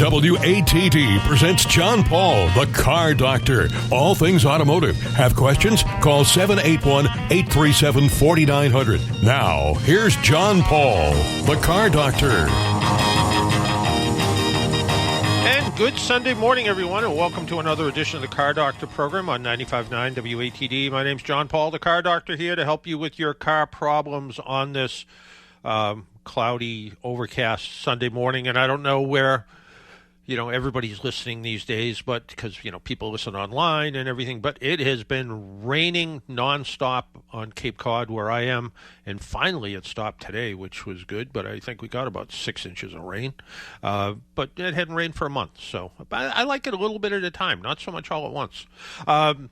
WATD presents John Paul, the Car Doctor. All things automotive. Have questions? Call 781-837-4900. Now, here's John Paul, the Car Doctor. And good Sunday morning, everyone, and welcome to another edition of the Car Doctor program on 95.9 WATD. My name's John Paul, the Car Doctor, here to help you with your car problems on this cloudy, overcast Sunday morning. And I don't know where everybody's listening these days, but because, people listen online and everything, but it has been raining nonstop on Cape Cod where I am, and finally it stopped today, which was good, but I think we got about 6 inches of rain, but it hadn't rained for a month, so I like it a little bit at a time, not so much all at once. Got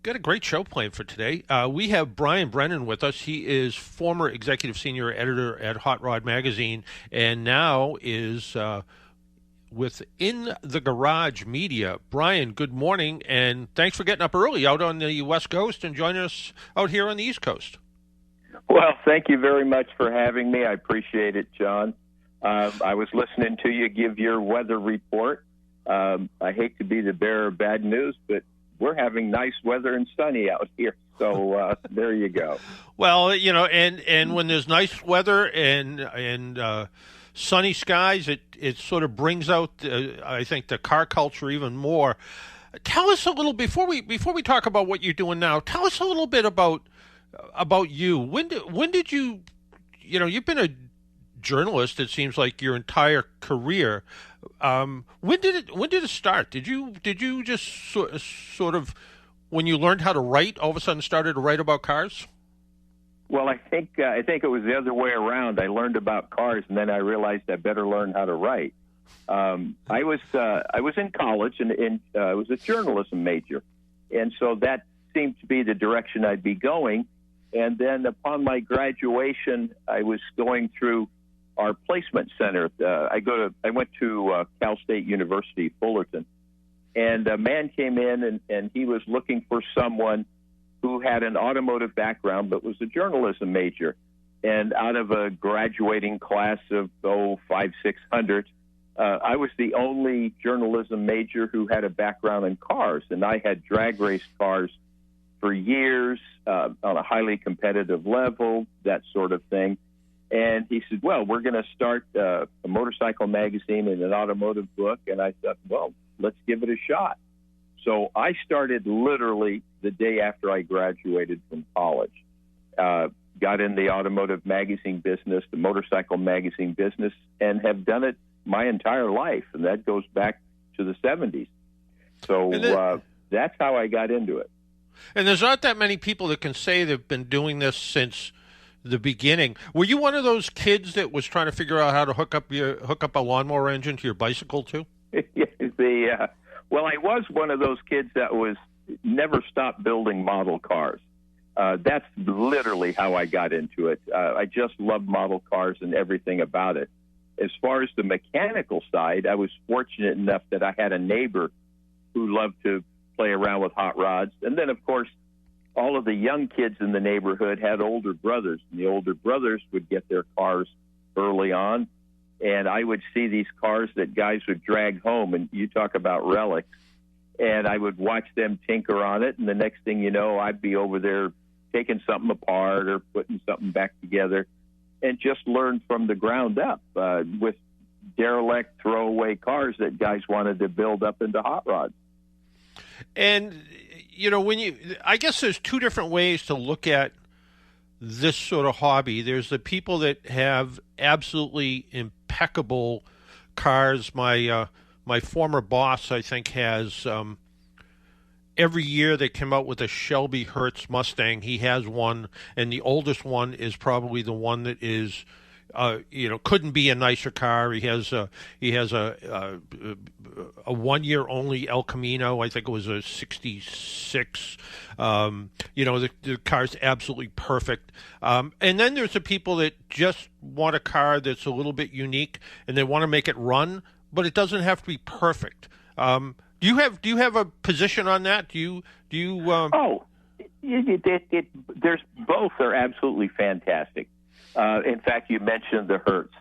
a great show planned for today. We have Brian Brennan with us. He is former executive senior editor at Hot Rod Magazine, and now is within the Garage Media. Brian, good morning, and thanks for getting up early out on the West Coast and joining us out here on the East Coast. Well, thank you very much for having me. I appreciate it, John. I was listening to you give your weather report. I hate to be the bearer of bad news, but we're having nice weather and sunny out here. So there you go. Well, and when there's nice weather and sunny skies, it sort of brings out, I think, the car culture even more. Tell us a little, before we talk about what you're doing now, tell us a little bit about you. When did you, you've been a journalist, it seems like, your entire career. When did it start? Did you just sort of, when you learned how to write, all of a sudden started to write about cars? Well, I think it was the other way around. I learned about cars, and then I realized I better learn how to write. I was in college, and I was a journalism major, and so that seemed to be the direction I'd be going. And then upon my graduation, I was going through our placement center. I went to Cal State University, Fullerton, and a man came in, and he was looking for someone who had an automotive background but was a journalism major. And out of a graduating class of 600, I was the only journalism major who had a background in cars. And I had drag race cars for years on a highly competitive level, that sort of thing. And he said, well, we're going to start a motorcycle magazine and an automotive book. And I thought, well, let's give it a shot. So I started literally the day after I graduated from college. Got in the automotive magazine business, the motorcycle magazine business, and have done it my entire life, and that goes back to the 70s. So that's how I got into it. And there's not that many people that can say they've been doing this since the beginning. Were you one of those kids that was trying to figure out how to hook up a lawnmower engine to your bicycle too? Well, I was one of those kids that was never stopped building model cars. That's literally how I got into it. I just love model cars and everything about it. As far as the mechanical side, I was fortunate enough that I had a neighbor who loved to play around with hot rods. And then, of course, all of the young kids in the neighborhood had older brothers, and the older brothers would get their cars early on. And I would see these cars that guys would drag home, and you talk about relics. And I would watch them tinker on it, and the next thing you know, I'd be over there taking something apart or putting something back together, and just learn from the ground up with derelict, throwaway cars that guys wanted to build up into hot rods. And, I guess there's two different ways to look at this sort of hobby. There's the people that have absolutely impeccable cars. My former boss, I think, has every year they come out with a Shelby Hertz Mustang. He has one, and the oldest one is probably the one that is, couldn't be a nicer car. He has a 1 year only El Camino. I think it was a '66. The car's absolutely perfect. And then there's the people that just want a car that's a little bit unique, and they want to make it run, but it doesn't have to be perfect. Do you have a position on that? There's both are absolutely fantastic. In fact, you mentioned the Hertz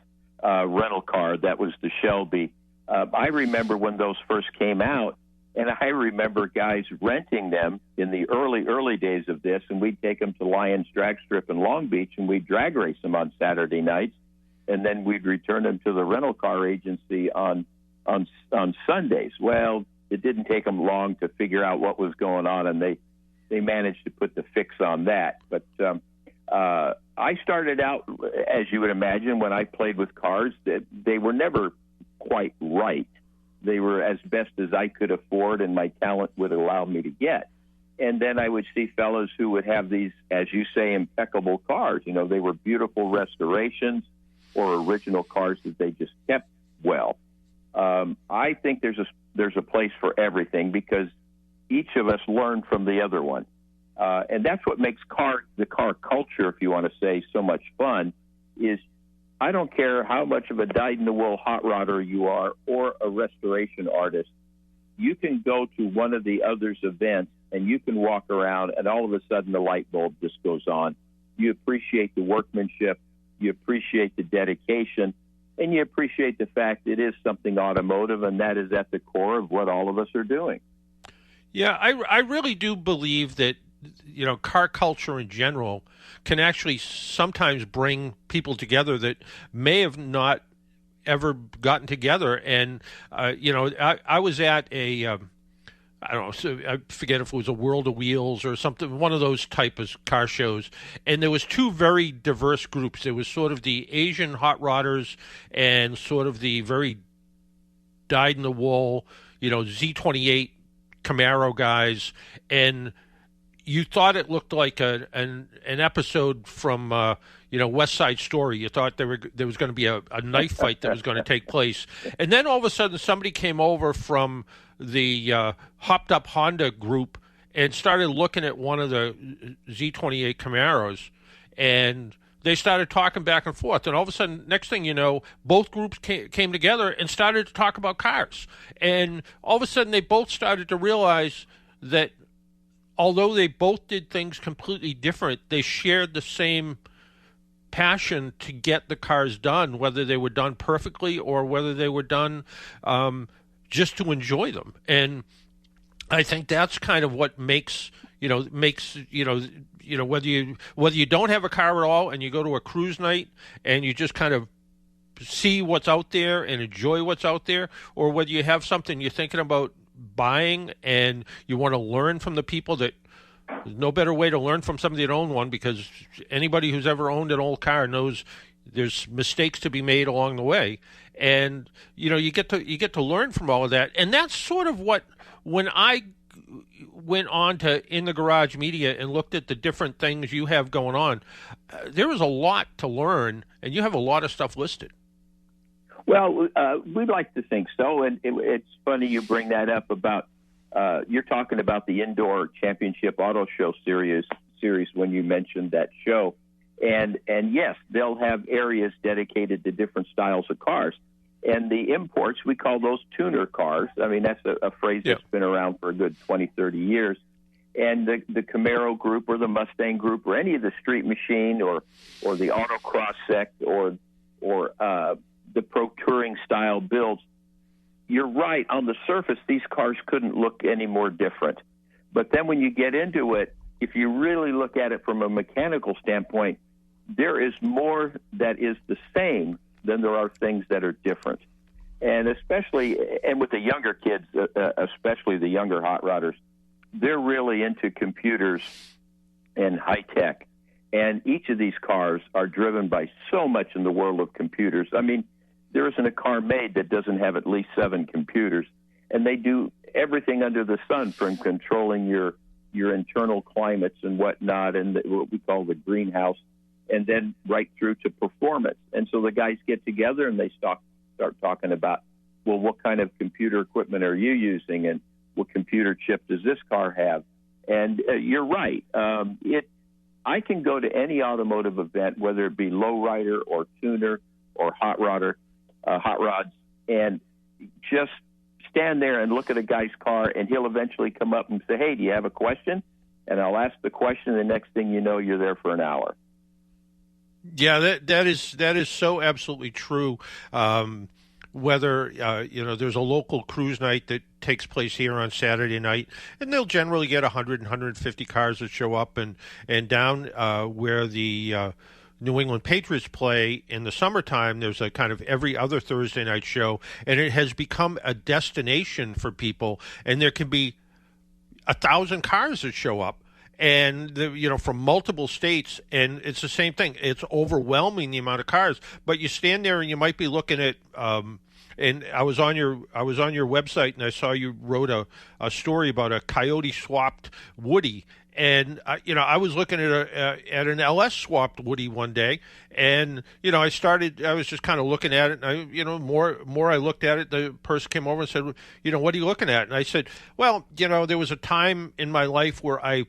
rental car. That was the Shelby. I remember when those first came out, and I remember guys renting them in the early days of this, and we'd take them to Lions Drag Strip in Long Beach, and we'd drag race them on Saturday nights, and then we'd return them to the rental car agency on Sundays. Well, it didn't take them long to figure out what was going on, and they managed to put the fix on that. But I started out, as you would imagine, when I played with cars, that they were never quite right. They were as best as I could afford and my talent would allow me to get. And then I would see fellows who would have these, as you say, impeccable cars. You know, they were beautiful restorations or original cars that they just kept well. I think there's a place for everything because each of us learn from the other one. And that's what makes the car culture, if you want to say, so much fun, is I don't care how much of a dyed-in-the-wool hot rodder you are or a restoration artist. You can go to one of the other's events and you can walk around and all of a sudden the light bulb just goes on. You appreciate the workmanship, you appreciate the dedication, and you appreciate the fact it is something automotive, and that is at the core of what all of us are doing. Yeah, I really do believe that, you know, car culture in general can actually sometimes bring people together that may have not ever gotten together. And, you know, I was at a, I don't know, so I forget if it was a World of Wheels or something, one of those type of car shows. And there was two very diverse groups. There was sort of the Asian hot rodders and sort of the very dyed-in-the-wool, you know, Z28 Camaro guys. And you thought it looked like an episode from you know, West Side Story. You thought there was going to be a knife fight that was going to take place, and then all of a sudden somebody came over from the hopped up Honda group and started looking at one of the Z28 Camaros, and they started talking back and forth. And all of a sudden, next thing you know, both groups came together and started to talk about cars. And all of a sudden, they both started to realize that although they both did things completely different, they shared the same passion to get the cars done, whether they were done perfectly or whether they were done just to enjoy them. And I think that's kind of what makes whether you don't have a car at all and you go to a cruise night and you just kind of see what's out there and enjoy what's out there, or whether you have something you're thinking about buying and you want to learn from the people that there's no better way to learn from somebody that owned one, because anybody who's ever owned an old car knows there's mistakes to be made along the way. And, you know, you get to learn from all of that. And that's sort of what, when I went on to In the Garage Media and looked at the different things you have going on, there was a lot to learn, and you have a lot of stuff listed. Well, we'd like to think so, and it's funny you bring that up about you're talking about the Indoor Championship Auto Show series when you mentioned that show, and yes, they'll have areas dedicated to different styles of cars, and the imports, we call those tuner cars. I mean, that's a phrase that's been around for a good 20, 30 years, and the Camaro group or the Mustang group or any of the Street Machine or the Autocross sect or the Pro Touring style builds, you're right. On the surface, these cars couldn't look any more different. But then when you get into it, if you really look at it from a mechanical standpoint, there is more that is the same than there are things that are different. And especially, and with the younger kids, especially the younger hot rodders, they're really into computers and high tech. And each of these cars are driven by so much in the world of computers. I mean, there isn't a car made that doesn't have at least 7 computers, and they do everything under the sun, from controlling your internal climates and whatnot, and what we call the greenhouse, and then right through to performance. And so the guys get together and they start talking about, well, what kind of computer equipment are you using, and what computer chip does this car have? And you're right. I can go to any automotive event, whether it be lowrider or tuner or hot rods, and just stand there and look at a guy's car, and he'll eventually come up and say, hey, do you have a question? And I'll ask the question, and the next thing you know, you're there for an hour. Yeah, that is so absolutely true. whether there's a local cruise night that takes place here on Saturday night, and they'll generally get 100 and 150 cars that show up, and down where the New England Patriots play in the summertime, there's a kind of every other Thursday night show, and it has become a destination for people, and there can be 1,000 cars that show up, and from multiple states, and it's the same thing. It's overwhelming, the amount of cars, but you stand there and you might be looking at and I was on your website, and I saw you wrote a story about a coyote swapped Woody. And I was looking at an LS swapped Woody one day, and I was just kind of looking at it, and more I looked at it, the person came over and said, what are you looking at? And I said, well, there was a time in my life where I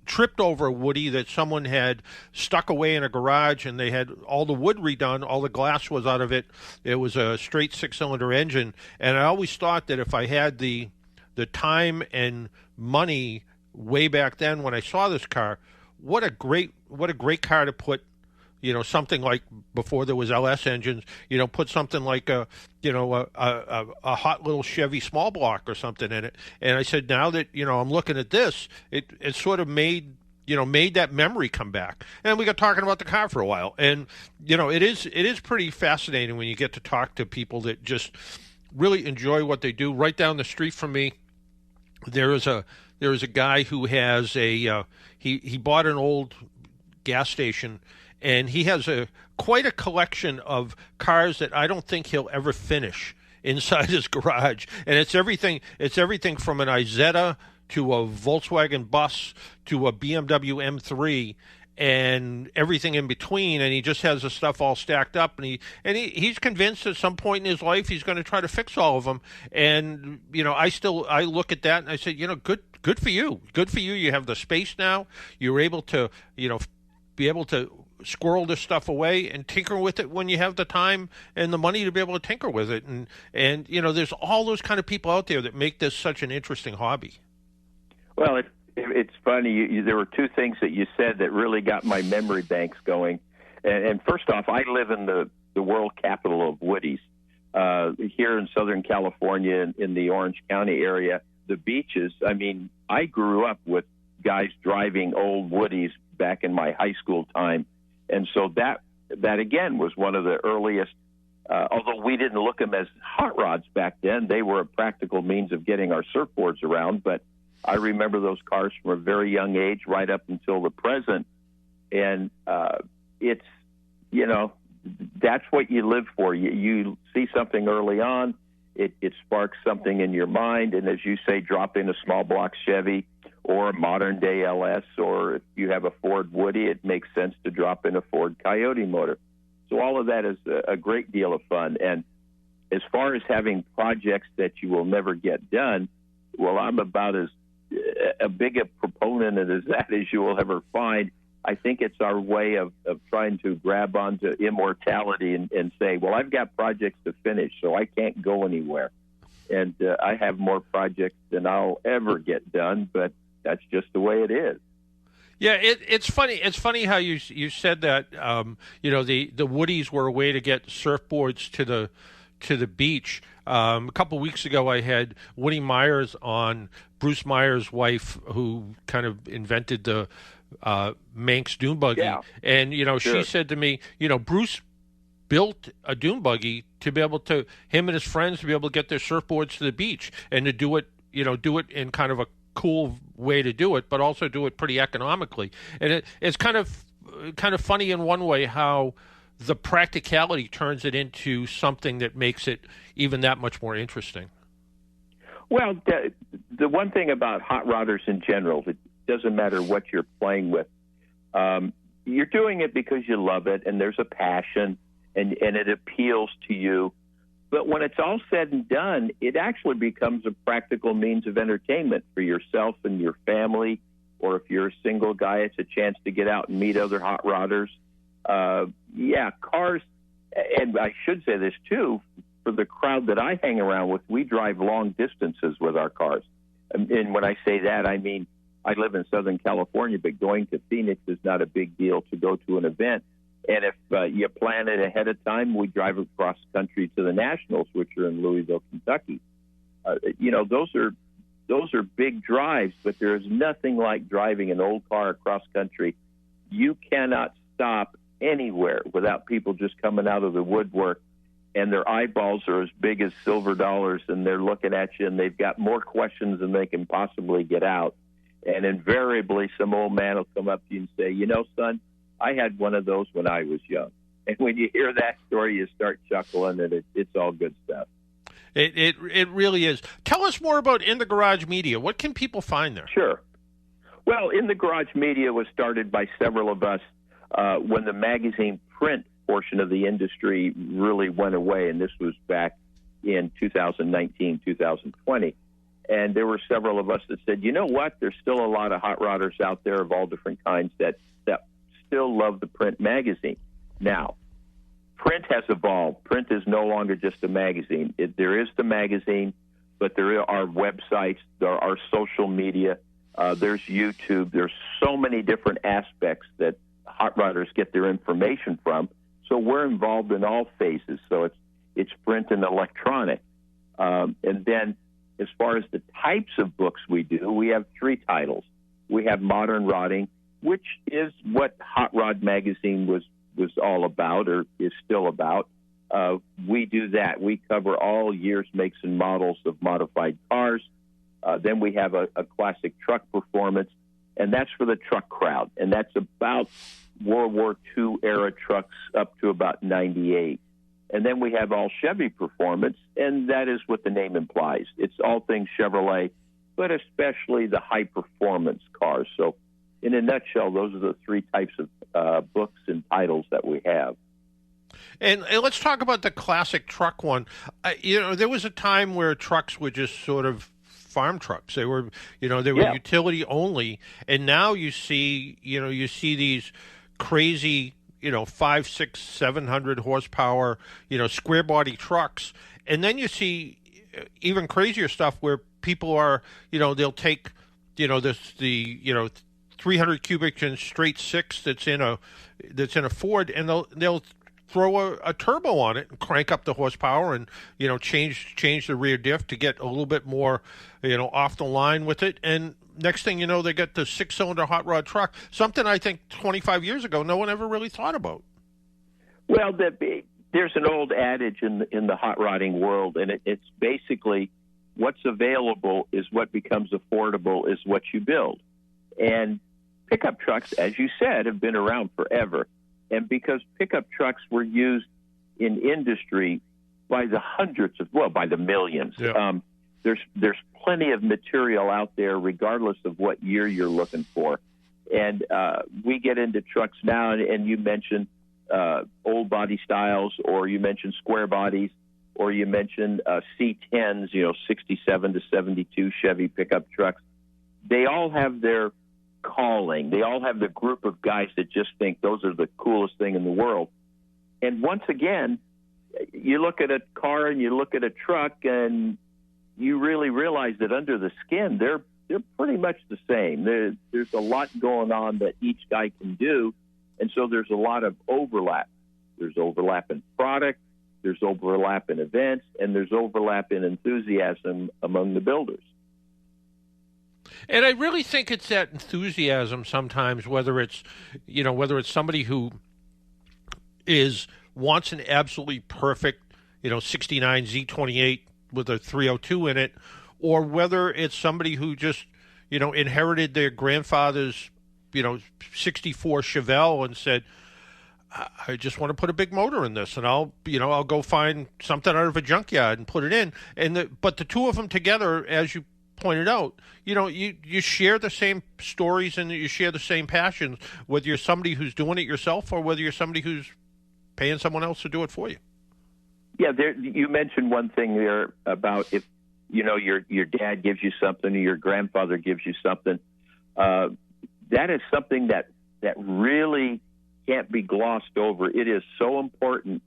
tripped over a Woody that someone had stuck away in a garage, and they had all the wood redone, all the glass was out of it. It was a straight 6-cylinder engine, and I always thought that if I had the time and money way back then when I saw this car, what a great car to put, something like, before there was LS engines, put something like a hot little Chevy small block or something in it. And I said, now that I'm looking at this, it sort of made that memory come back. And we got talking about the car for a while, and it is pretty fascinating when you get to talk to people that just really enjoy what they do. Right down the street from me, there is a guy who has he bought an old gas station, and he has quite a collection of cars that I don't think he'll ever finish inside his garage. And it's everything from an Isetta to a Volkswagen bus to a BMW M3 and everything in between, and he just has the stuff all stacked up, and he's convinced at some point in his life he's going to try to fix all of them. And I look at that and I say, good for you. Good for you. You have the space now. You're able to, be able to squirrel this stuff away and tinker with it when you have the time and the money to be able to tinker with it. And there's all those kind of people out there that make this such an interesting hobby. Well, it's funny. There were two things that you said that really got my memory banks going. And first off, I live in the world capital of Woodies. Here in Southern California, in the Orange County area, the beaches, I grew up with guys driving old Woodies back in my high school time. And so that again was one of the earliest, although we didn't look them as hot rods back then, they were a practical means of getting our surfboards around. But I remember those cars from a very young age right up until the present. And it's, that's what you live for. You see something early on, it sparks something in your mind. And as you say, drop in a small block Chevy or a modern day LS, or if you have a Ford Woody, it makes sense to drop in a Ford Coyote motor. So all of that is a great deal of fun. And as far as having projects that you will never get done, well, I'm about as big a proponent as that as you will ever find. I think it's our way of trying to grab onto immortality and say, well, I've got projects to finish, so I can't go anywhere. And I have more projects than I'll ever get done, but that's just the way it is. Yeah, it's funny. It's funny how you said that. The Woodies were a way to get surfboards to the beach. A couple of weeks ago, I had Woody Myers on, Bruce Myers' wife, who kind of invented the Manx dune buggy. Yeah. And sure. She said to me, Bruce built a dune buggy to be able to, him and his friends, to be able to get their surfboards to the beach and to do it in kind of a cool way to do it, but also do it pretty economically. And it's kind of funny in one way how the practicality turns it into something that makes it even that much more interesting. Well, the one thing about hot rodders in general, it doesn't matter what you're playing with. You're doing it because you love it, and there's a passion, and it appeals to you. But when it's all said and done, it actually becomes a practical means of entertainment for yourself and your family. Or if you're a single guy, it's a chance to get out and meet other hot rodders. Cars, and I should say this too, for the crowd that I hang around with, we drive long distances with our cars. And when I say that, I mean, I live in Southern California, but going to Phoenix is not a big deal to go to an event. And if you plan it ahead of time, we drive across country to the Nationals, which are in Louisville, Kentucky. Those are big drives, but there is nothing like driving an old car across country. You cannot stop anywhere without people just coming out of the woodwork, and their eyeballs are as big as silver dollars, and they're looking at you, and they've got more questions than they can possibly get out. And invariably, some old man will come up to you and say, son, I had one of those when I was young. And when you hear that story, you start chuckling, and it's all good stuff. It really is. Tell us more about In the Garage Media. What can people find there? Sure. Well, In the Garage Media was started by several of us when the magazine print portion of the industry really went away, and this was back in 2019, 2020. And there were several of us that said, you know what, there's still a lot of hot rodders out there of all different kinds that still love the print magazine. Now, print has evolved. Print is no longer just a magazine. There is the magazine, but there are websites, there are social media, there's YouTube. There's so many different aspects that hot rodders get their information from. So we're involved in all phases. So it's print and electronic. And then as far as the types of books we do, we have three titles. We have Modern Rodding, which is what Hot Rod Magazine was all about, or is still about. We do that. We cover all years, makes, and models of modified cars. Then we have a classic truck performance, and that's for the truck crowd. And that's about World War II era trucks up to about 98. And then we have all Chevy performance, and that is what the name implies. It's all things Chevrolet, but especially the high performance cars. So in a nutshell, those are the three types of books and titles that we have. And let's talk about the classic truck one. There was a time where trucks were just sort of farm trucks. They were, utility only. And now you see these crazy, 500, 600, 700 horsepower, square body trucks. And then you see even crazier stuff where people are, they'll take, the 300 cubic inch straight six that's in a Ford, and they'll throw a turbo on it and crank up the horsepower and change the rear diff to get a little bit more off the line with it. And next thing you know, they get the 6-cylinder hot rod truck, something I think 25 years ago no one ever really thought about. Well, there's an old adage in the hot rodding world, and it's basically what's available is what becomes affordable is what you build. And pickup trucks, as you said, have been around forever. And because pickup trucks were used in industry by the by the millions, there's plenty of material out there regardless of what year you're looking for. And we get into trucks now, and you mentioned old body styles, or you mentioned square bodies, or you mentioned C10s, 67 to 72 Chevy pickup trucks. They all have their calling. They all have the group of guys that just think those are the coolest thing in the world. And once again, you look at a car and you look at a truck, and you really realize that under the skin, they're pretty much the same. There's a lot going on that each guy can do, and so there's a lot of overlap. There's overlap in product, there's overlap in events, and there's overlap in enthusiasm among the builders. And I really think it's that enthusiasm sometimes, whether it's somebody who wants an absolutely perfect, 69 Z28 with a 302 in it, or whether it's somebody who just, inherited their grandfather's, 64 Chevelle and said, I just want to put a big motor in this, and I'll go find something out of a junkyard and put it in. But the two of them together, as you pointed out, you share the same stories and you share the same passions, whether you're somebody who's doing it yourself or whether you're somebody who's paying someone else to do it for you. Yeah, you mentioned one thing there about if your dad gives you something or your grandfather gives you something. That is something that really can't be glossed over. It is so important.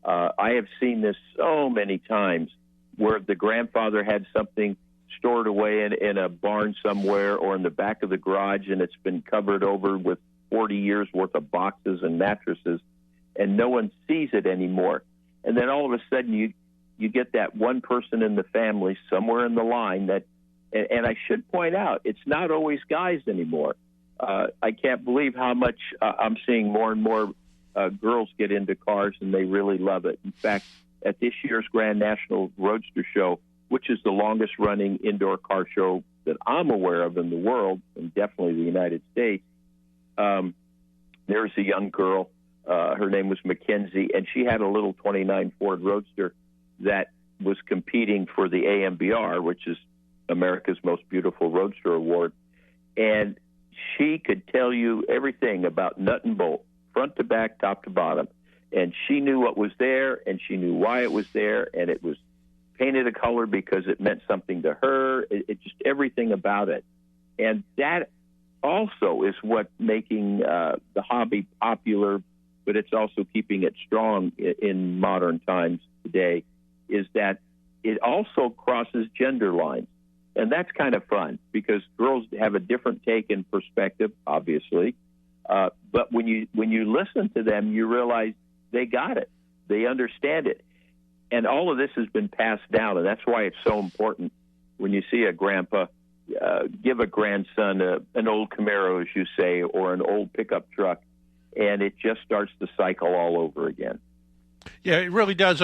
I have seen this so many times where the grandfather had something stored away in a barn somewhere or in the back of the garage, and it's been covered over with 40 years worth of boxes and mattresses. and no one sees it anymore. And then all of a sudden you get that one person in the family somewhere in the line that, and I should point out, it's not always guys anymore. I can't believe how much I'm seeing more and more girls get into cars, and they really love it. In fact, at this year's Grand National Roadster Show, which is the longest-running indoor car show that I'm aware of in the world, and definitely the United States, there's a young girl. Her name was Mackenzie, and she had a little 29 Ford Roadster that was competing for the AMBR, which is America's Most Beautiful Roadster Award. And she could tell you everything about nut and bolt, front to back, top to bottom. And she knew what was there, and she knew why it was there, and it was painted a color because it meant something to her. It just everything about it. And that also is what making the hobby popular, but it's also keeping it strong in modern times today, is that it also crosses gender lines. And that's kind of fun because girls have a different take and perspective, obviously. But when you listen to them, you realize they got it. They understand it. And all of this has been passed down, and that's why it's so important when you see a grandpa give a grandson an old Camaro, as you say, or an old pickup truck, and it just starts the cycle all over again. Yeah, it really does.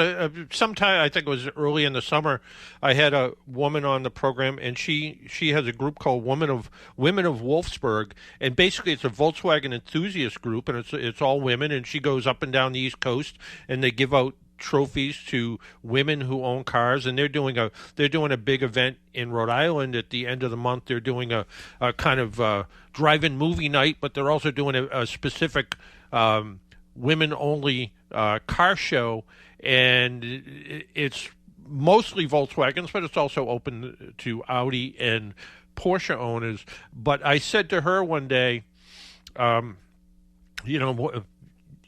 Sometime, I think it was early in the summer, I had a woman on the program, and she has a group called Women of Wolfsburg, and basically it's a Volkswagen enthusiast group, and it's all women, and she goes up and down the East Coast, and they give out trophies to women who own cars, and they're doing a big event in Rhode Island at the end of the month. They're doing a kind of drive-in movie night, but they're also doing a specific women-only car show, and it's mostly Volkswagens, but it's also open to Audi and Porsche owners. But I said to her one day,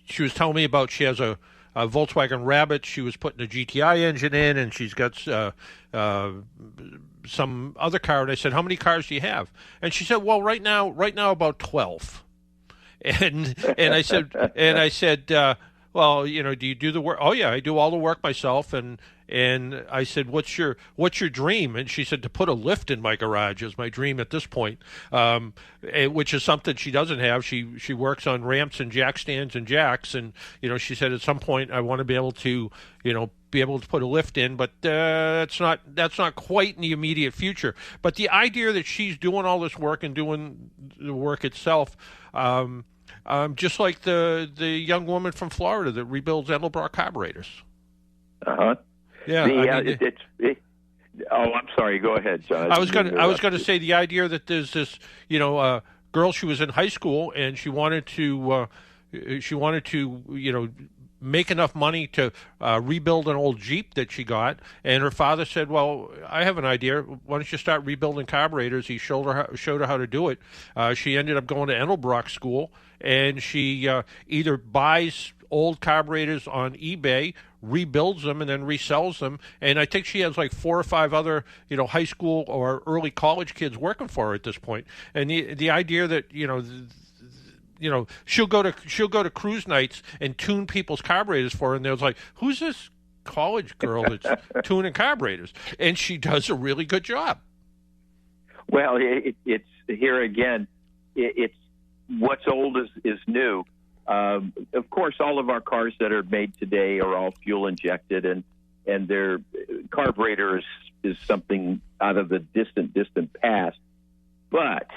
she was telling me about, she has a Volkswagen Rabbit. She was putting a GTI engine in, and she's got some other car. And I said, "How many cars do you have?" And she said, "Well, right now about 12." And I said, "Well, do you do the work?" "Oh yeah, I do all the work myself." And I said, "What's your dream?" And she said, "To put a lift in my garage is my dream at this point," which is something she doesn't have. She works on ramps and jack stands and jacks, and she said at some point I want to be able to put a lift in, but that's not quite in the immediate future. But the idea that she's doing all this work and doing the work itself. Just like the young woman from Florida that rebuilds Edelbrock carburetors. Uh-huh. Yeah. I'm sorry. Go ahead, John. I was going to say the idea that there's this, girl. She was in high school and she wanted to make enough money to rebuild an old Jeep that she got, and her father said, "Well, I have an idea. Why don't you start rebuilding carburetors?" He showed her how to do it. She ended up going to Edelbrock school, and she either buys old carburetors on eBay, rebuilds them, and then resells them. And I think she has like 4 or 5 other high school or early college kids working for her at this point. And the idea that she'll go to cruise nights and tune people's carburetors for her, and they're like, "Who's this college girl that's tuning carburetors?" And she does a really good job. Well, it's here again. It's what's old is new. Of course, all of our cars that are made today are all fuel injected, and their carburetor is something out of the distant past. But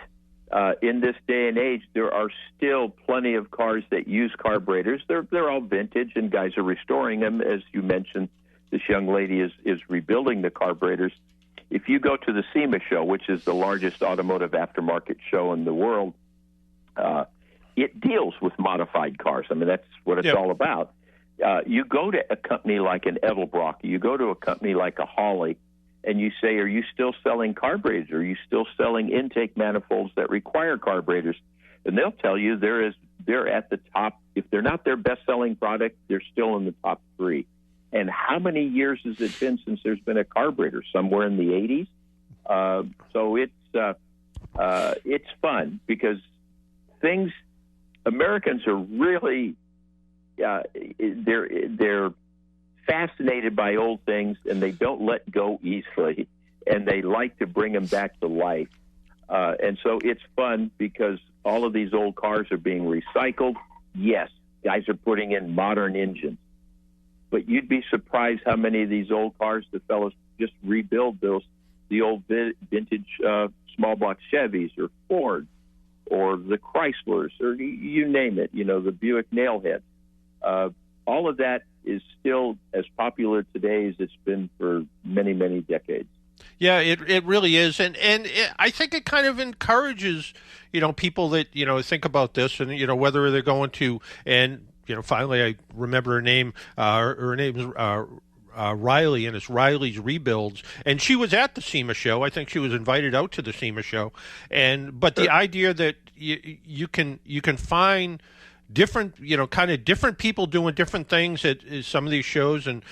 in this day and age, there are still plenty of cars that use carburetors. They're all vintage, and guys are restoring them. As you mentioned, this young lady is rebuilding the carburetors. If you go to the SEMA show, which is the largest automotive aftermarket show in the world, it deals with modified cars. I mean, that's what it's all about. You go to a company like an Edelbrock, you go to a company like a Holley, and you say, "Are you still selling carburetors? Are you still selling intake manifolds that require carburetors?" And they'll tell you they're at the top. If they're not their best-selling product, they're still in the top 3. And how many years has it been since there's been a carburetor? Somewhere in the 80s. So it's fun because Americans are really, they're fascinated by old things, and they don't let go easily, and they like to bring them back to life. And so it's fun because all of these old cars are being recycled. Yes, guys are putting in modern engines, but you'd be surprised how many of these old cars the fellows just rebuild the old vintage small block Chevys or Fords or the Chryslers or you name it, the Buick Nailhead. All of that is still as popular today as it's been for many, many decades. Yeah, it really is, and I think it kind of encourages people that think about this, and whether they're going to, and finally I remember her name. Her name is Riley, and it's Riley's Rebuilds, and she was at the SEMA show. I think she was invited out to the SEMA show, but the idea that you can find different, kind of different people doing different things at some of these shows, and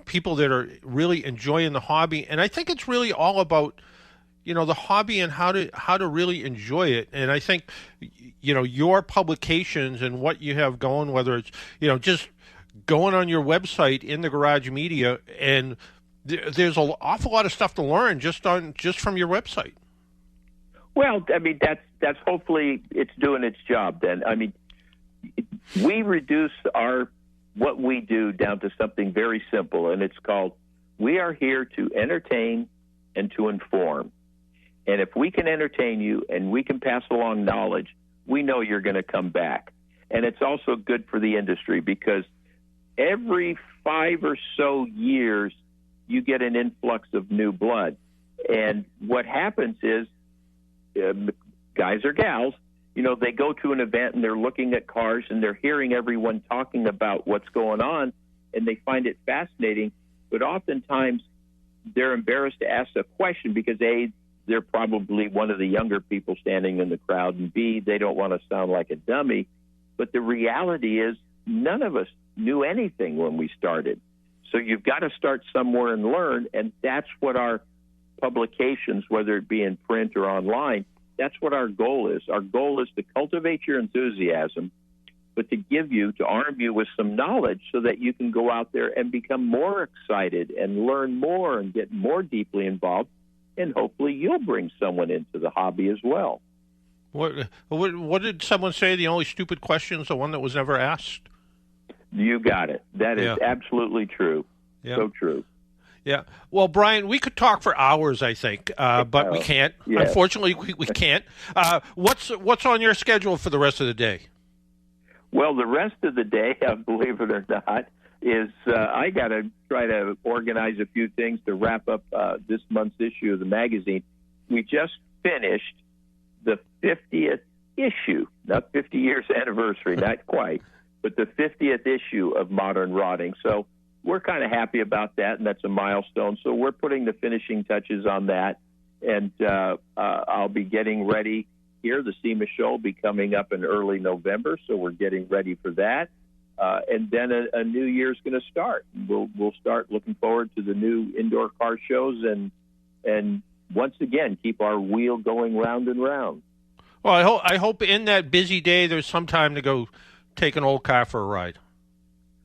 people that are really enjoying the hobby. And I think it's really all about the hobby and how to really enjoy it. And I think your publications and what you have going, whether it's just going on your website in the Garage Media, and there's an awful lot of stuff to learn just from your website. Well, I mean that's hopefully it's doing its job. Then I mean, we reduce what we do down to something very simple, and it's called, we are here to entertain and to inform. And if we can entertain you and we can pass along knowledge, we know you're going to come back. And it's also good for the industry because every 5 or so years, you get an influx of new blood. And what happens is, guys or gals, they go to an event and they're looking at cars and they're hearing everyone talking about what's going on, and they find it fascinating. But oftentimes they're embarrassed to ask a question because A, they're probably one of the younger people standing in the crowd, and B, they don't want to sound like a dummy. But the reality is none of us knew anything when we started. So you've got to start somewhere and learn, and that's what our publications, whether it be in print or online, that's what our goal is. Our goal is to cultivate your enthusiasm, but to arm you with some knowledge so that you can go out there and become more excited and learn more and get more deeply involved, and hopefully you'll bring someone into the hobby as well. What did someone say? The only stupid question is the one that was never asked? You got it. That is absolutely true. Yeah. So true. Yeah. Well, Brian, we could talk for hours, I think, but we can't. Yeah. Unfortunately, we can't. What's on your schedule for the rest of the day? Well, the rest of the day, believe it or not, is I got to try to organize a few things to wrap up this month's issue of the magazine. We just finished the 50th issue, not 50 years anniversary, not quite, but the 50th issue of Modern Rotting. So we're kind of happy about that, and that's a milestone. So we're putting the finishing touches on that, and I'll be getting ready here. The SEMA show will be coming up in early November, so we're getting ready for that. And then a new year's going to start. We'll start looking forward to the new indoor car shows and once again keep our wheel going round and round. Well, I hope in that busy day there's some time to go take an old car for a ride.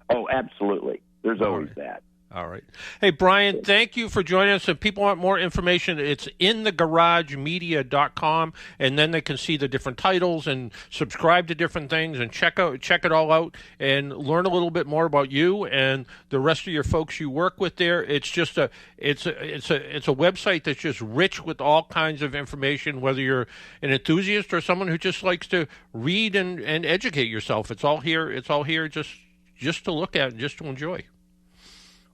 Oh, absolutely. There's always that. All right. Hey, Brian, thank you for joining us. If people want more information, it's ingaragemedia.com, and then they can see the different titles and subscribe to different things and check it all out and learn a little bit more about you and the rest of your folks you work with there. It's just it's a website that's just rich with all kinds of information, whether you're an enthusiast or someone who just likes to read and educate yourself. It's all here just to look at and just to enjoy.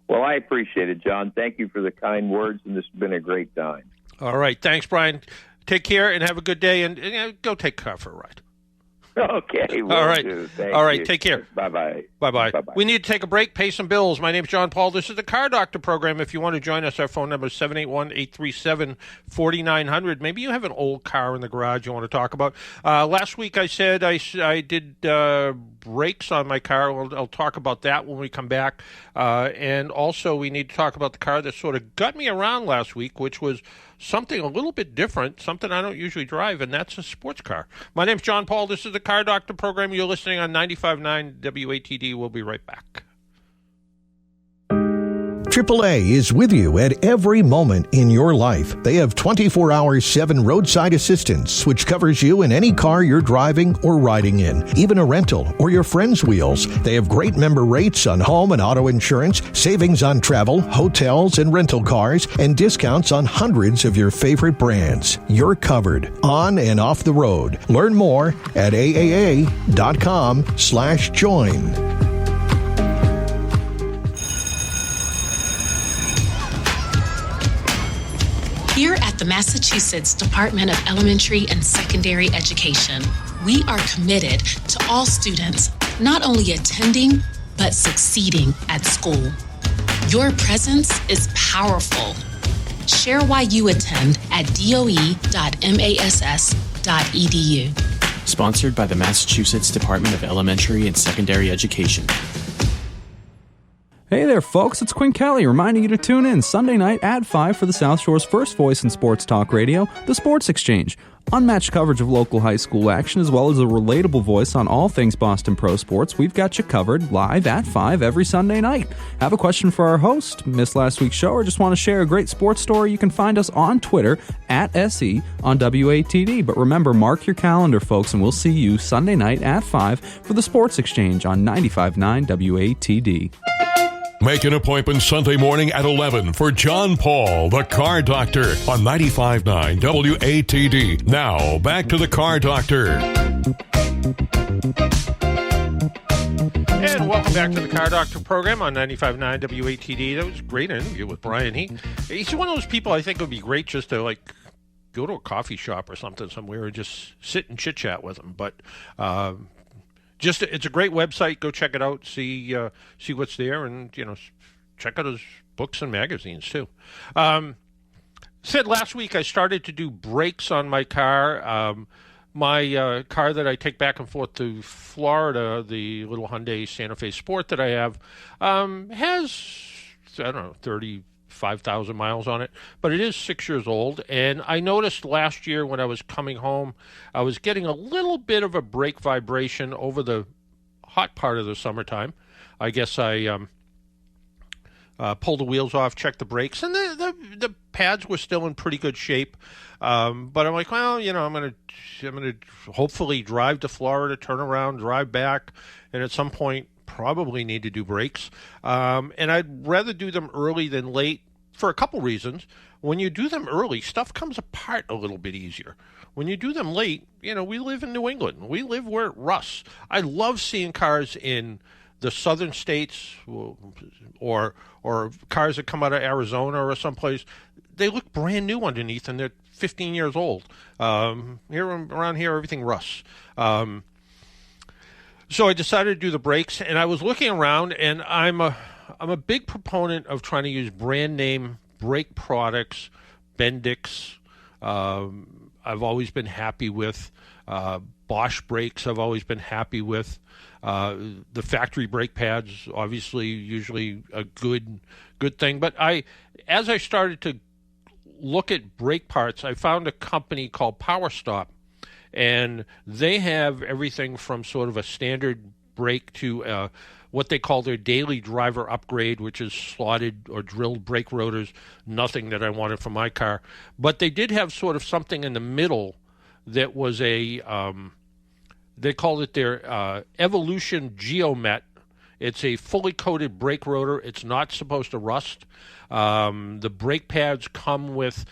Well, I appreciate it, John. Thank you for the kind words, and this has been a great time. All right. Thanks, Brian. Take care and have a good day, and go take a car for a ride. Okay. All right. All right. Take care. Bye-bye. Bye-bye. Bye-bye. We need to take a break, pay some bills. My name's John Paul. This is the Car Doctor program. If you want to join us, our phone number is 781-837-4900. Maybe you have an old car in the garage you want to talk about. Last week I said I did brakes on my car. I'll talk about that when we come back. And also we need to talk about the car that sort of got me around last week, which was something a little bit different, something I don't usually drive, and that's a sports car. My name's John Paul. This is the the Car Doctor program. You're listening on 95.9 WATD. We'll be right back. AAA is with you at every moment in your life. They have 24/7 roadside assistance, which covers you in any car you're driving or riding in, even a rental or your friend's wheels. They have great member rates on home and auto insurance, savings on travel, hotels, and rental cars, and discounts on hundreds of your favorite brands. You're covered on and off the road. Learn more at aaa.com/join. Here at the Massachusetts Department of Elementary and Secondary Education, we are committed to all students not only attending, but succeeding at school. Your presence is powerful. Share why you attend at doe.mass.edu. Sponsored by the Massachusetts Department of Elementary and Secondary Education. Hey there, folks. It's Quinn Kelly reminding you to tune in Sunday night at 5 for the South Shore's first voice in sports talk radio, The Sports Exchange. Unmatched coverage of local high school action as well as a relatable voice on all things Boston Pro Sports. We've got you covered live at 5 every Sunday night. Have a question for our host, missed last week's show, or just want to share a great sports story? You can find us on Twitter at SE on WATD. But remember, mark your calendar, folks, and we'll see you Sunday night at 5 for The Sports Exchange on 95.9 WATD. Make an appointment Sunday morning at 11 for John Paul, the Car Doctor, on 95.9 WATD. Now, back to the Car Doctor. And welcome back to the Car Doctor program on 95.9 WATD. That was a great interview with Brian. He's one of those people I think would be great just to, like, go to a coffee shop or something somewhere and just sit and chit-chat with him. But it's a great website. Go check it out. See what's there, and check out his books and magazines too. Said last week I started to do brakes on my car. My car that I take back and forth to Florida, the little Hyundai Santa Fe Sport that I have, has 35,000 miles on it, but it is 6 years old. And I noticed last year when I was coming home, I was getting a little bit of a brake vibration over the hot part of the summertime. I guess I pulled the wheels off, checked the brakes, and the pads were still in pretty good shape. But I'm like, well, I'm gonna hopefully drive to Florida, turn around, drive back, and at some point probably need to do brakes. And I'd rather do them early than late for a couple reasons. When you do them early, stuff comes apart a little bit easier. When you do them late, we live in New England. We live where it rusts. I love seeing cars in the southern states or cars that come out of Arizona or someplace. They look brand new underneath, and they're 15 years old. Around here, everything rusts. So I decided to do the brakes, and I was looking around, and I'm a big proponent of trying to use brand name brake products. Bendix, I've always been happy with. Bosch brakes, I've always been happy with. The factory brake pads, obviously, usually a good thing. But as I started to look at brake parts, I found a company called PowerStop, and they have everything from sort of a standard brake to what they call their daily driver upgrade, which is slotted or drilled brake rotors. Nothing that I wanted for my car. But they did have sort of something in the middle that was they called it their Evolution Geomet. It's a fully coated brake rotor. It's not supposed to rust. The brake pads come with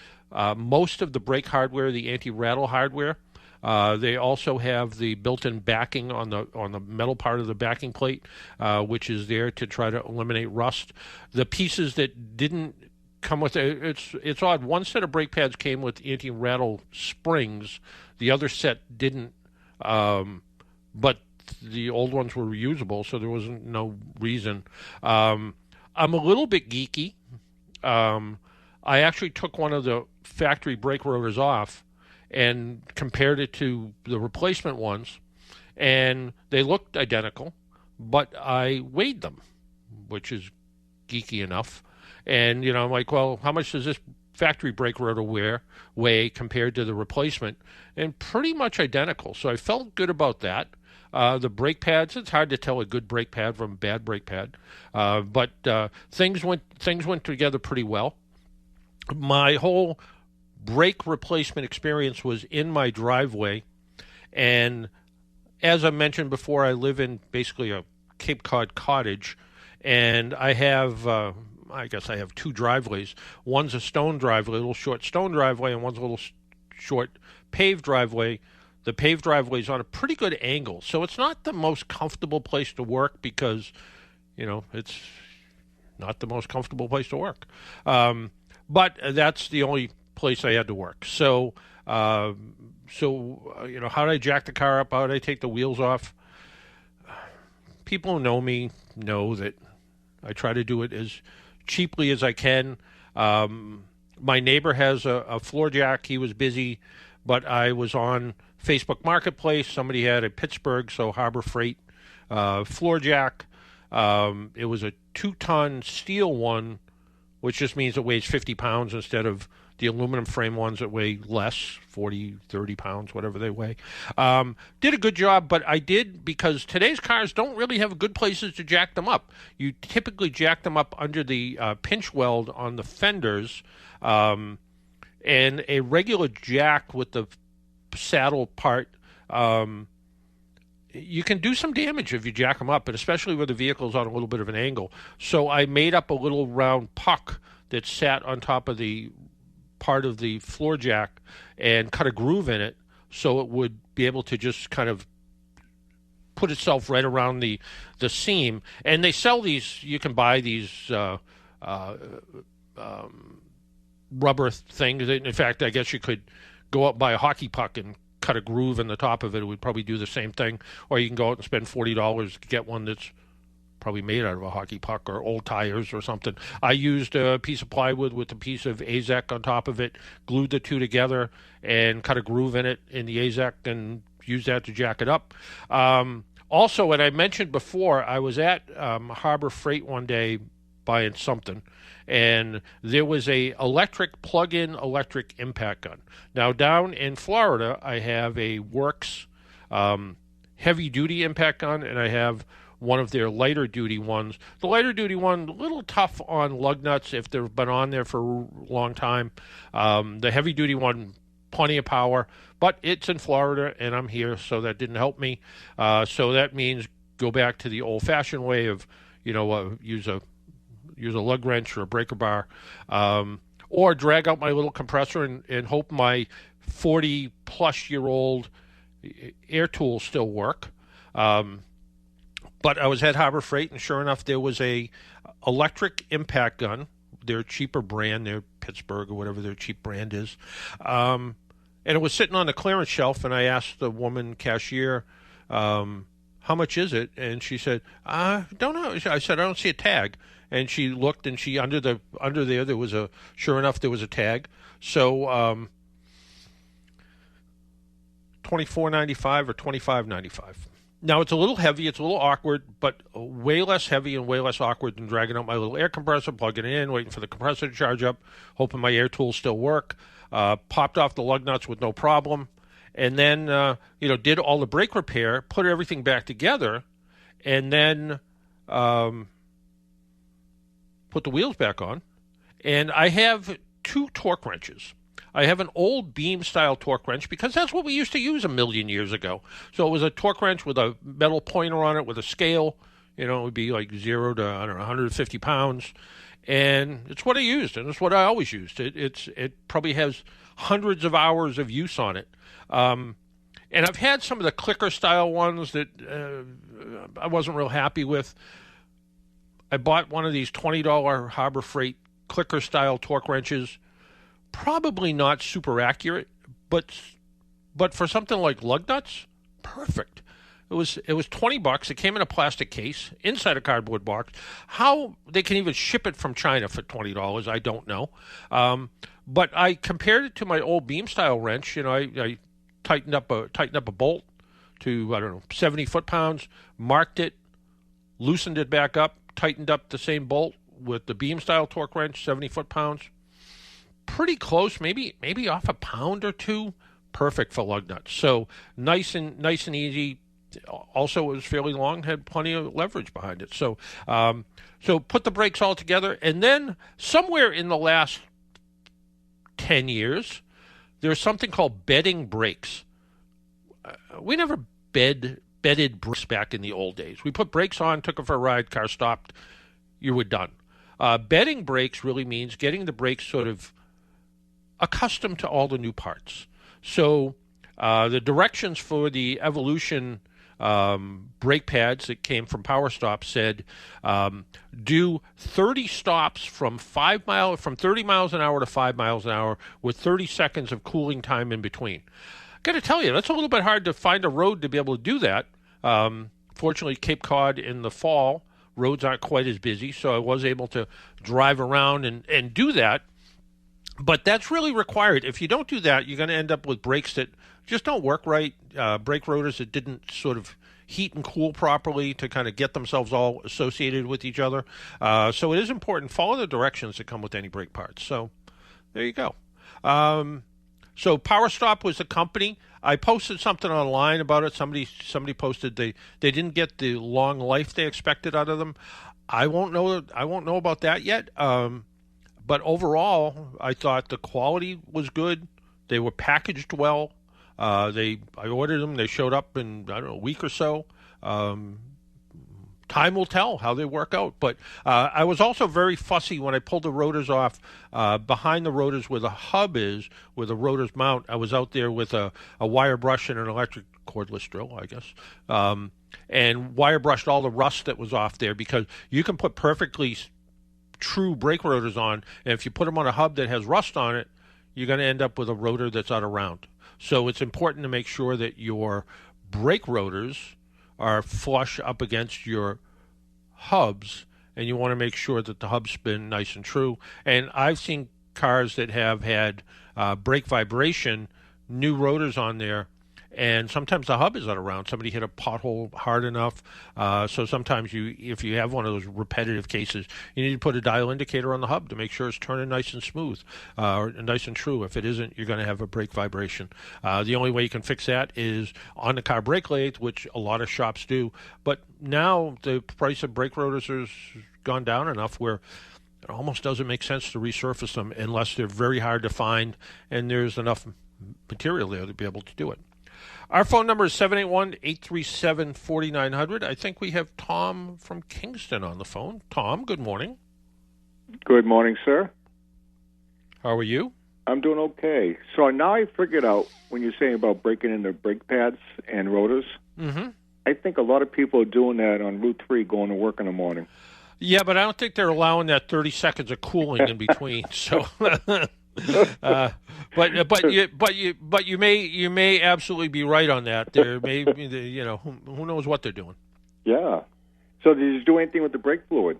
most of the brake hardware, the anti-rattle hardware. They also have the built-in backing on the metal part of the backing plate, which is there to try to eliminate rust. The pieces that didn't come with it's odd. One set of brake pads came with anti-rattle springs. The other set didn't, but the old ones were reusable, so there wasn't no reason. I'm a little bit geeky. I actually took one of the factory brake rotors off and compared it to the replacement ones, and they looked identical, but I weighed them, which is geeky enough. And, I'm like, well, how much does this factory brake rotor weigh compared to the replacement, and pretty much identical. So I felt good about that. The brake pads, it's hard to tell a good brake pad from a bad brake pad, but things went together pretty well. My whole brake replacement experience was in my driveway, and as I mentioned before, I live in basically a Cape Cod cottage, and I have, I guess I have two driveways. One's a stone driveway, a little short stone driveway, and one's a little short paved driveway. The paved driveway is on a pretty good angle, so it's not the most comfortable place to work because, it's not the most comfortable place to work. But that's the only place I had to work. So, how did I jack the car up? How did I take the wheels off? People who know me know that I try to do it as cheaply as I can. My neighbor has a floor jack. He was busy, but I was on Facebook Marketplace. Somebody had a Pittsburgh, so Harbor Freight floor jack. It was a 2-ton steel one, which just means it weighs 50 pounds instead of the aluminum frame ones that weigh less, 40, 30 pounds, whatever they weigh. Did a good job, but I did because today's cars don't really have good places to jack them up. You typically jack them up under the pinch weld on the fenders, and a regular jack with the saddle part, you can do some damage if you jack them up, but especially where the vehicle's on a little bit of an angle. So I made up a little round puck that sat on top of the part of the floor jack and cut a groove in it so it would be able to just kind of put itself right around the seam. And they sell these, you can buy these rubber things. In fact, I guess you could go out and buy a hockey puck and cut a groove in the top of it. It would probably do the same thing. Or you can go out and spend $40 to get one that's probably made out of a hockey puck or old tires or something. I used a piece of plywood with a piece of AZEK on top of it, glued the two together, and cut a groove in it in the AZEK and used that to jack it up. Also, what I mentioned before, I was at Harbor Freight one day buying something, and there was a plug-in electric impact gun. Now, down in Florida, I have a Works heavy-duty impact gun, and I have one of their lighter-duty ones. The lighter-duty one, a little tough on lug nuts if they've been on there for a long time. The heavy-duty one, plenty of power, but it's in Florida, and I'm here, so that didn't help me. So that means go back to the old-fashioned way of, use a lug wrench or a breaker bar, or drag out my little compressor and hope my 40-plus-year-old air tools still work. But I was at Harbor Freight, and sure enough, there was a electric impact gun. Their cheaper brand, their Pittsburgh or whatever their cheap brand is. And it was sitting on the clearance shelf, and I asked the woman cashier, how much is it? And she said, don't know. I said, I don't see a tag. And she looked, and under there was sure enough, there was a tag. So $24.95 or $25.95. Now, it's a little heavy, it's a little awkward, but way less heavy and way less awkward than dragging out my little air compressor, plugging it in, waiting for the compressor to charge up, hoping my air tools still work. Popped off the lug nuts with no problem. And then, did all the brake repair, put everything back together, and then put the wheels back on. And I have two torque wrenches. I have an old beam-style torque wrench because that's what we used to use a million years ago. So it was a torque wrench with a metal pointer on it with a scale. It would be like 0 to, 150 pounds. And it's what I used, and it's what I always used. It probably has hundreds of hours of use on it. And I've had some of the clicker-style ones that I wasn't real happy with. I bought one of these $20 Harbor Freight clicker-style torque wrenches. Probably not super accurate, but for something like lug nuts, perfect. It was $20. It came in a plastic case inside a cardboard box. How they can even ship it from China for $20, I don't know. But I compared it to my old beam style wrench. I tightened up a bolt to 70 foot-pounds, marked it, loosened it back up, tightened up the same bolt with the beam style torque wrench, 70 foot-pounds. pretty close, maybe off a pound or two. Perfect for lug nuts. So nice and easy. Also, it was fairly long, had plenty of leverage behind it. So so put the brakes all together, and then somewhere in the last 10 years, there's something called bedding brakes. We never bedded brakes back in the old days. We put brakes on, took it for a ride, car stopped, you were done. Bedding brakes really means getting the brakes sort of accustomed to all the new parts. So the directions for the Evolution brake pads that came from PowerStop said do 30 stops from 30 miles an hour to 5 miles an hour with 30 seconds of cooling time in between. Got to tell you, that's a little bit hard to find a road to be able to do that. Fortunately, Cape Cod in the fall, roads aren't quite as busy, so I was able to drive around and do that. But that's really required. If you don't do that, you're going to end up with brakes that just don't work right, brake rotors that didn't sort of heat and cool properly to kind of get themselves all associated with each other. So it is important. Follow the directions that come with any brake parts. So there you go. So PowerStop was the company. I posted something online about it. Somebody posted they didn't get the long life they expected out of them. I won't know about that yet. But overall, I thought the quality was good. They were packaged well. I ordered them. They showed up in, a week or so. Time will tell how they work out. But I was also very fussy when I pulled the rotors off. Behind the rotors where the hub is, where the rotors mount, I was out there with a wire brush and an electric cordless drill, I guess, and wire brushed all the rust that was off there, because you can put perfectly true brake rotors on, and if you put them on a hub that has rust on it, you're going to end up with a rotor that's out of round. So it's important to make sure that your brake rotors are flush up against your hubs, and you want to make sure that the hubs spin nice and true. And I've seen cars that have had brake vibration, new rotors on there, and sometimes the hub is out of round. Somebody hit a pothole hard enough. So sometimes if you have one of those repetitive cases, you need to put a dial indicator on the hub to make sure it's turning nice and smooth, or nice and true. If it isn't, you're going to have a brake vibration. The only way you can fix that is on the car brake lathe, which a lot of shops do. But now the price of brake rotors has gone down enough where it almost doesn't make sense to resurface them unless they're very hard to find and there's enough material there to be able to do it. Our phone number is 781-837-4900. I think we have Tom from Kingston on the phone. Tom, good morning. Good morning, sir. How are you? I'm doing okay. So now I figured out when you're saying about breaking into brake pads and rotors, I think a lot of people are doing that on Route 3 going to work in the morning. Yeah, but I don't think they're allowing that 30 seconds of cooling in between. So But you may absolutely be right on that. There may be, who knows what they're doing. Yeah. So did you do anything with the brake fluid?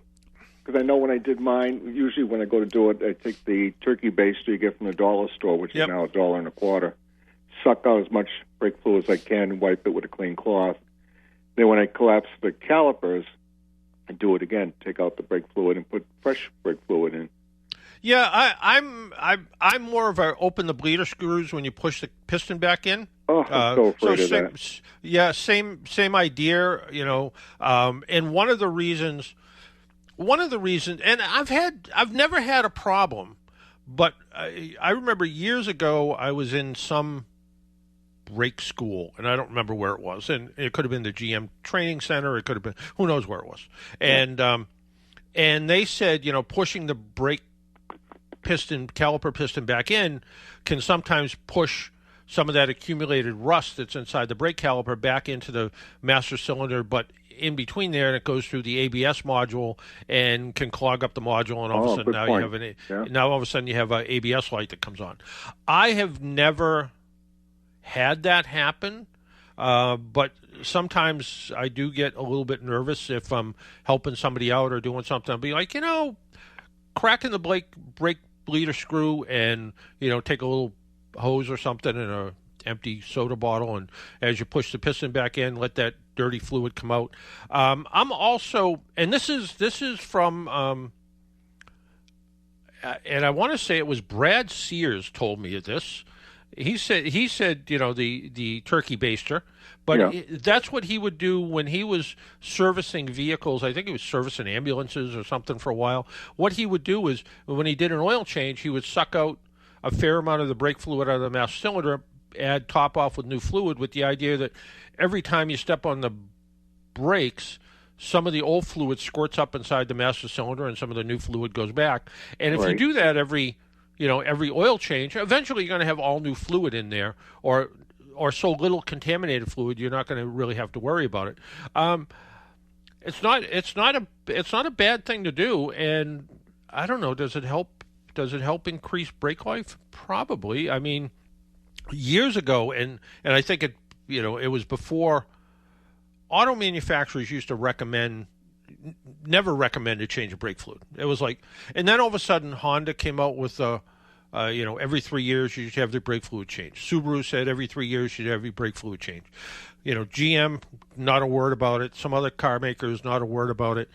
Because I know when I did mine, usually when I go to do it, I take the turkey baster you get from the dollar store, which is now $1.25. Suck out as much brake fluid as I can and wipe it with a clean cloth. Then when I collapse the calipers, I do it again. Take out the brake fluid and put fresh brake fluid in. Yeah, I'm more of a open the bleeder screws when you push the piston back in. Oh, I'm so afraid of that. Yeah, same idea, and one of the reasons, and I've never had a problem, but I remember years ago I was in some brake school, and I don't remember where it was, and it could have been the GM training center, it could have been, who knows where it was, and they said, pushing the brake caliper piston back in can sometimes push some of that accumulated rust that's inside the brake caliper back into the master cylinder, but in between there, and it goes through the ABS module and can clog up the module, and all of a sudden now all of a sudden you have an ABS light that comes on. I have never had that happen, but sometimes I do get a little bit nervous if I'm helping somebody out or doing something. I'll be like, cracking the brake bleeder screw and, take a little hose or something in a empty soda bottle, and as you push the piston back in, let that dirty fluid come out. I'm also, and this is from and I want to say it was Brad Sears told me this. He said the turkey baster, but that's what he would do when he was servicing vehicles. I think he was servicing ambulances or something for a while. What he would do is when he did an oil change, he would suck out a fair amount of the brake fluid out of the master cylinder, add top off with new fluid, with the idea that every time you step on the brakes, some of the old fluid squirts up inside the master cylinder and some of the new fluid goes back. And if you do that every oil change, eventually you're going to have all new fluid in there, or so little contaminated fluid you're not going to really have to worry about it. It's not a bad thing to do, and I don't know, does it help increase brake life? Probably. I mean, years ago, and I think it was before auto manufacturers used to never recommend a change of brake fluid. It was like, and then all of a sudden Honda came out with every 3 years you should have the brake fluid change. Subaru said every 3 years you should have your brake fluid change. GM, not a word about it. Some other car makers, not a word about it.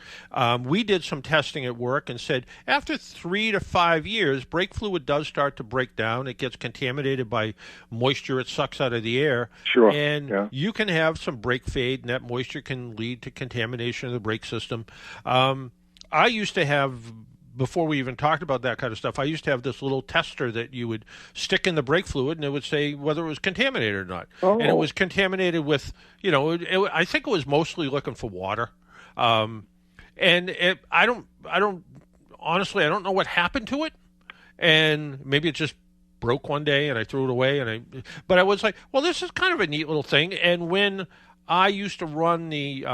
We did some testing at work and said after 3 to 5 years, brake fluid does start to break down. It gets contaminated by moisture it sucks out of the air. Sure. And you can have some brake fade, and that moisture can lead to contamination of the brake system. I used to have, before we even talked about that kind of stuff, I used to have this little tester that you would stick in the brake fluid, and it would say whether it was contaminated or not. Oh. And it was contaminated with, I think it was mostly looking for water. I don't know what happened to it. And maybe it just broke one day and I threw it away. But I was like, well, this is kind of a neat little thing. And when I used to run the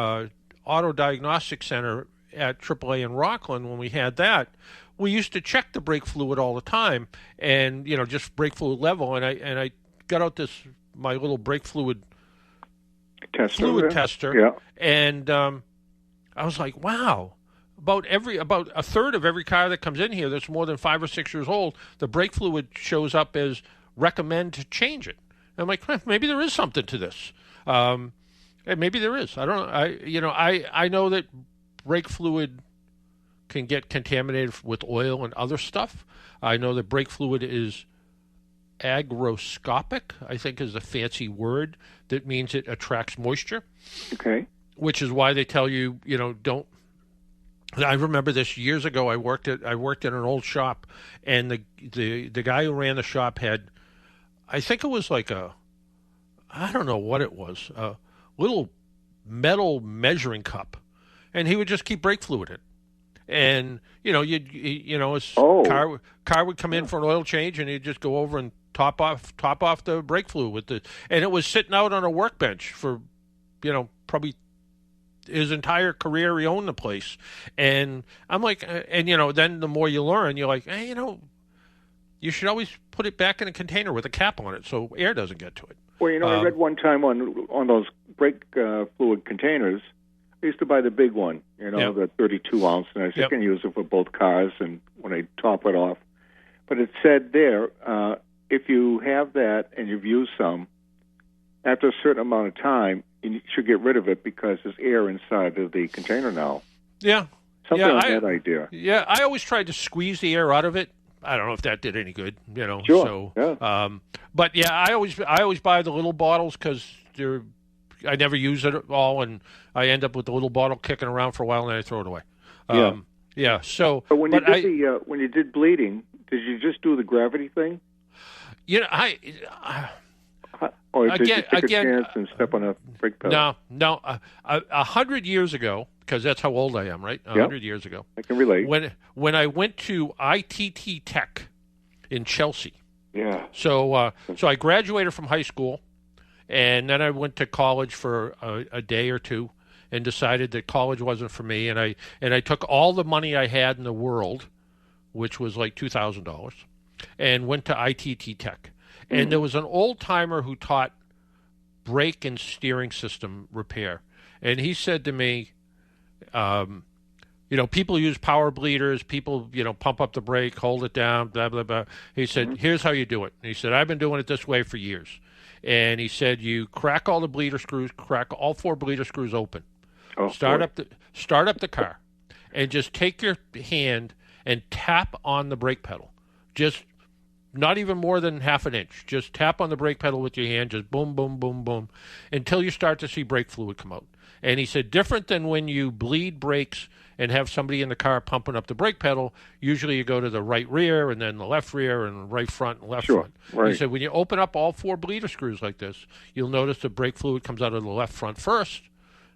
Auto Diagnostic Center at AAA in Rockland, when we had that, we used to check the brake fluid all the time, and just brake fluid level. And I got out my little brake fluid tester, and I was like, wow. About a third of every car that comes in here that's more than 5 or 6 years old, the brake fluid shows up as recommend to change it. And I'm like, maybe there is something to this. And maybe there is. I don't know. I know that brake fluid can get contaminated with oil and other stuff. I know that brake fluid is agroscopic, I think is a fancy word that means it attracts moisture. Okay. Which is why they tell you, don't. I remember this years ago. I worked in an old shop, and the guy who ran the shop had, I think it was like I don't know what it was, a little metal measuring cup. And he would just keep brake fluid in, and his car would come in for an oil change, and he'd just go over and top off the brake fluid and it was sitting out on a workbench for, probably his entire career. He owned the place, and I'm like, then the more you learn, you're like, hey, you should always put it back in a container with a cap on it so air doesn't get to it. Well, I read one time on those brake fluid containers. I used to buy the big one, the 32 ounce, and I can use it for both cars and when I top it off. But it said there, if you have that and you've used some, after a certain amount of time, you should get rid of it because there's air inside of the container now. Yeah. Something like that idea. Yeah, I always tried to squeeze the air out of it. I don't know if that did any good, Sure. So, but yeah, I always buy the little bottles because I never use it at all, and I end up with the little bottle kicking around for a while, and then I throw it away. So, but when you did bleeding, did you just do the gravity thing? Or did you take a chance and step on a brake pedal? No. 100 years ago, because that's how old I am, right? 100 years ago. I can relate. When I went to ITT Tech in Chelsea. Yeah. So I graduated from high school, and then I went to college for a day or two, and decided that college wasn't for me. And I took all the money I had in the world, which was like $2,000, and went to ITT Tech. And there was an old-timer who taught brake and steering system repair. And he said to me, people use power bleeders, people, pump up the brake, hold it down, blah, blah, blah. He said, here's how you do it. And he said, I've been doing it this way for years. And he said, you crack all the bleeder screws, crack all 4 bleeder screws open. Start up the car, and just take your hand and tap on the brake pedal. Just not even more than half an inch. Just tap on the brake pedal with your hand, just boom, boom, boom, boom, until you start to see brake fluid come out. And he said, different than when you bleed brakes and have somebody in the car pumping up the brake pedal, usually you go to the right rear and then the left rear and right front and left front. Right. He said, when you open up all 4 bleeder screws like this, you'll notice the brake fluid comes out of the left front first,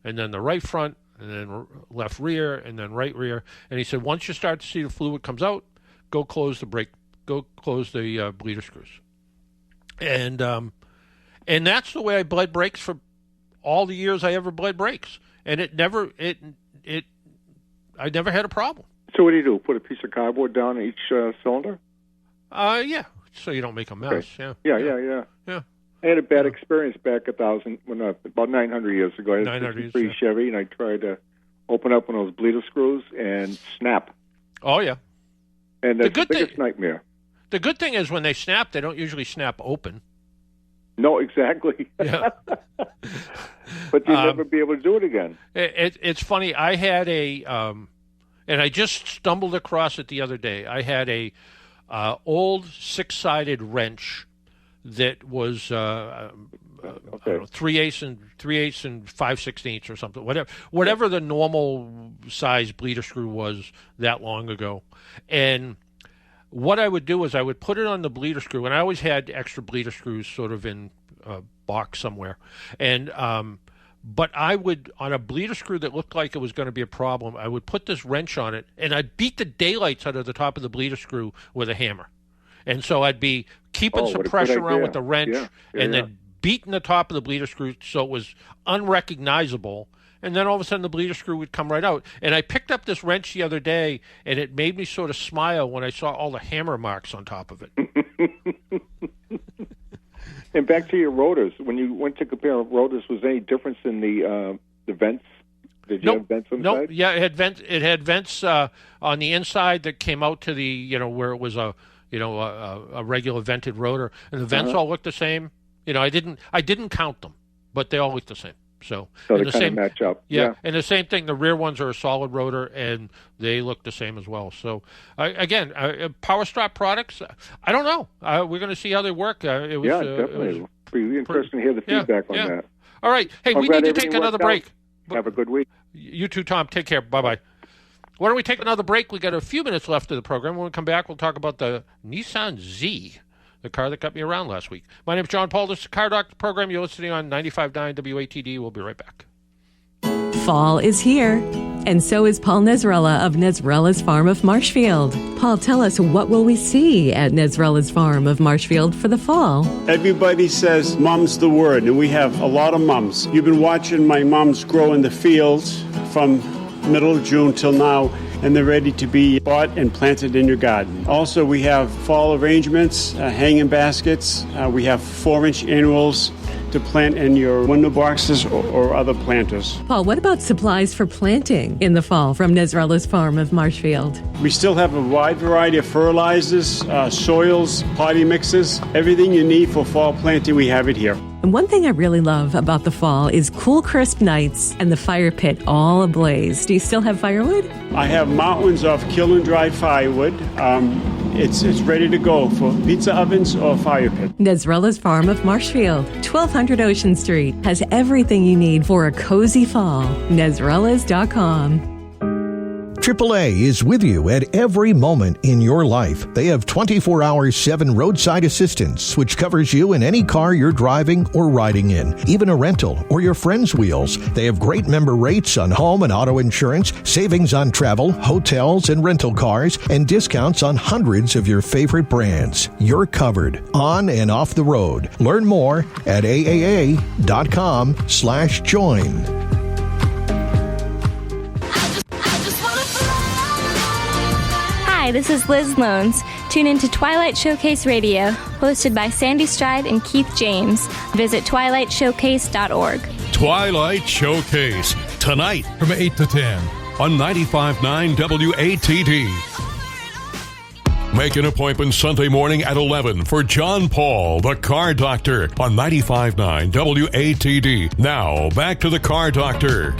and then the right front, and then left rear, and then right rear. And he said, once you start to see the fluid comes out, go close the bleeder screws. And that's the way I bled brakes for all the years I ever bled brakes. And I never had a problem. So what do you do? Put a piece of cardboard down each cylinder? Yeah, so you don't make a mess. Okay. Yeah. I had a bad experience back about 900 years ago. I had a 63 Chevy, and I tried to open up one of those bleeder screws and snap. Oh, yeah. And that's the biggest nightmare. The good thing is when they snap, they don't usually snap open. No, exactly. Yeah. But you'll never be able to do it again. It's funny. I had and I just stumbled across it the other day. I had a old 6-sided wrench that was 3/8 and 5/16 or something. Whatever the normal size bleeder screw was that long ago, and what I would do is I would put it on the bleeder screw, and I always had extra bleeder screws sort of in a box somewhere. And but I would, on a bleeder screw that looked like it was going to be a problem, I would put this wrench on it, and I'd beat the daylights out of the top of the bleeder screw with a hammer. And so I'd be keeping some pressure around with the wrench and then beating the top of the bleeder screw so it was unrecognizable. And then all of a sudden the bleeder screw would come right out. And I picked up this wrench the other day, and it made me sort of smile when I saw all the hammer marks on top of it. And back to your rotors. When you went to compare rotors, was there any difference in the vents? Did you have vents on the side? Yeah, it had vents. It had vents on the inside that came out to the where it was a regular vented rotor, and the vents all looked the same. I didn't count them, but they all looked the same. So they kind of match up. Yeah, and the same thing. The rear ones are a solid rotor, and they look the same as well. So again, PowerStop products. I don't know. We're going to see how they work. Definitely. It was pretty interesting to hear the feedback on that. All right. Hey, we need to take another break. Have a good week. You too, Tom. Take care. Bye-bye. Why don't we take another break? We got a few minutes left of the program. When we come back, we'll talk about the Nissan Z, the car that got me around last week. My name's John Paul. This is the Car Doctor program. You're listening on 95.9 WATD. We'll be right back. Fall is here, and so is Paul Nezrella of Nezrella's Farm of Marshfield. Paul, tell us, what will we see at Nezrella's Farm of Marshfield for the fall? Everybody says mom's the word, and we have a lot of mums. You've been watching my mums grow in the fields from middle of June till now, and they're ready to be bought and planted in your garden. Also, we have fall arrangements, hanging baskets. We have 4-inch annuals to plant in your window boxes or other planters. Paul, what about supplies for planting in the fall from Nezrella's Farm of Marshfield? We still have a wide variety of fertilizers, soils, potting mixes. Everything you need for fall planting, we have it here. And one thing I really love about the fall is cool, crisp nights and the fire pit all ablaze. Do you still have firewood? I have mountains of kiln-dried firewood. It's ready to go for pizza ovens or fire pit. Nezrella's Farm of Marshfield, 1200 Ocean Street, has everything you need for a cozy fall. Nezrellas.com. AAA is with you at every moment in your life. They have 24-hour 7 roadside assistance, which covers you in any car you're driving or riding in, even a rental or your friend's wheels. They have great member rates on home and auto insurance, savings on travel, hotels, and rental cars, and discounts on hundreds of your favorite brands. You're covered on and off the road. Learn more at aaa.com/join. Hi, this is Liz Loans. Tune in to Twilight Showcase Radio, hosted by Sandy Stride and Keith James. Visit twilightshowcase.org. Twilight Showcase, tonight from 8 to 10 on 95.9 WATD. Make an appointment Sunday morning at 11 for John Paul, the Car Doctor, on 95.9 WATD. Now, back to the Car Doctor.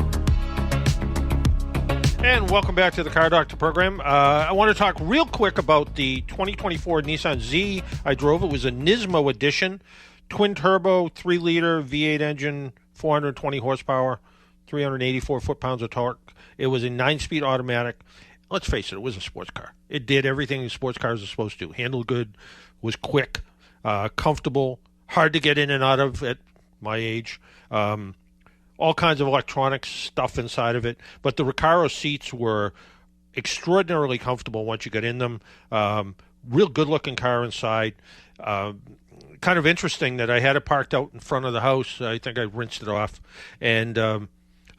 And welcome back to the Car Doctor program. I want to talk real quick about the 2024 Nissan Z I drove. It was a Nismo edition, twin turbo, 3-liter V8 engine, 420 horsepower, 384 foot-pounds of torque. It was a 9-speed automatic. Let's face it was a sports car. It did everything sports cars are supposed to. Handled good, was quick, comfortable, hard to get in and out of at my age. All kinds of electronic stuff inside of it. But the Recaro seats were extraordinarily comfortable once you got in them. Real good-looking car inside. Kind of interesting that I had it parked out in front of the house. I think I rinsed it off. And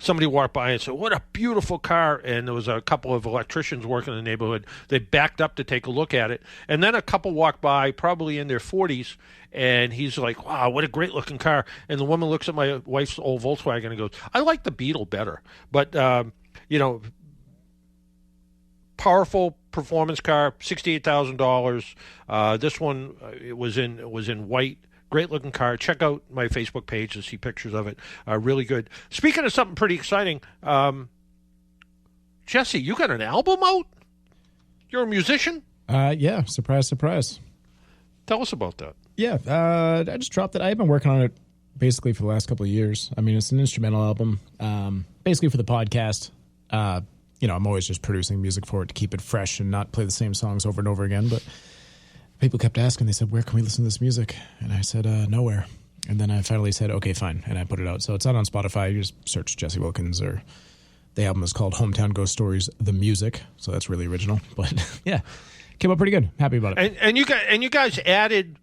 somebody walked by and said, "What a beautiful car." And there was a couple of electricians working in the neighborhood. They backed up to take a look at it. And then a couple walked by, probably in their 40s, and he's like, "Wow, what a great-looking car." And the woman looks at my wife's old Volkswagen and goes, "I like the Beetle better." But, powerful performance car, $68,000. This one it was in white. Great-looking car. Check out my Facebook page to see pictures of it. Really good. Speaking of something pretty exciting, Jesse, you got an album out? You're a musician? Yeah. Surprise, surprise. Tell us about that. Yeah. I just dropped it. I've been working on it basically for the last couple of years. I mean, it's an instrumental album, basically for the podcast. I'm always just producing music for it to keep it fresh and not play the same songs over and over again, but people kept asking. They said, "Where can we listen to this music?" And I said, "Nowhere." And then I finally said, "Okay, fine." And I put it out. So it's out on Spotify. You just search Jesse Wilkins, or the album is called Hometown Ghost Stories, The Music. So that's really original. But yeah, came out pretty good. Happy about it. And you guys added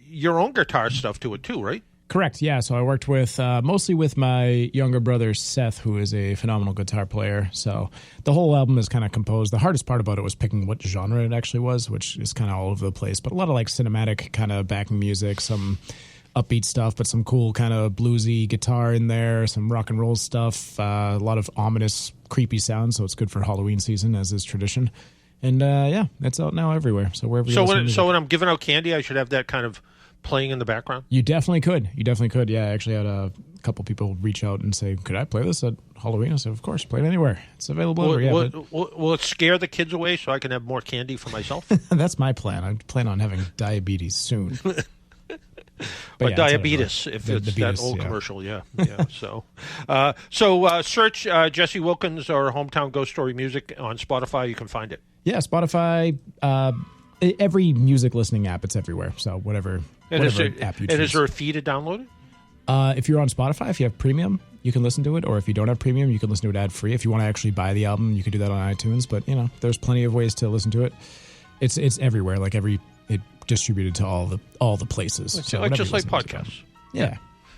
your own guitar stuff to it too, right? Correct, yeah. So I worked with mostly with my younger brother, Seth, who is a phenomenal guitar player. So the whole album is kind of composed. The hardest part about it was picking what genre it actually was, which is kind of all over the place. But a lot of like cinematic kind of backing music, some upbeat stuff, but some cool kind of bluesy guitar in there, some rock and roll stuff, a lot of ominous, creepy sounds. So it's good for Halloween season, as is tradition. And yeah, it's out now everywhere. So wherever you So when I'm giving out candy, I should have that kind of playing in the background? You definitely could. Yeah, I actually had a couple people reach out and say, "Could I play this at Halloween?" I said, "Of course, play it anywhere. It's available everywhere." Will it scare the kids away so I can have more candy for myself? That's my plan. I plan on having diabetes soon. But yeah, diabetes, if it's that old commercial, yeah. So search Jesse Wilkins or Hometown Ghost Story Music on Spotify. You can find it. Yeah, Spotify, every music listening app, it's everywhere. So whatever app you choose. And is there a fee to download it? If you're on Spotify, if you have premium, you can listen to it. Or if you don't have premium, you can listen to it ad-free. If you want to actually buy the album, you can do that on iTunes. But, there's plenty of ways to listen to it. It's everywhere, it distributed to all the places. So just like podcasts. Yeah.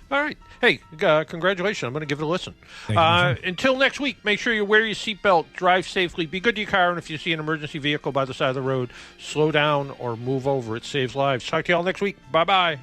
All right. Hey, congratulations. I'm going to give it a listen. Until next week, make sure you wear your seatbelt, drive safely, be good to your car, and if you see an emergency vehicle by the side of the road, slow down or move over. It saves lives. Talk to you all next week. Bye-bye.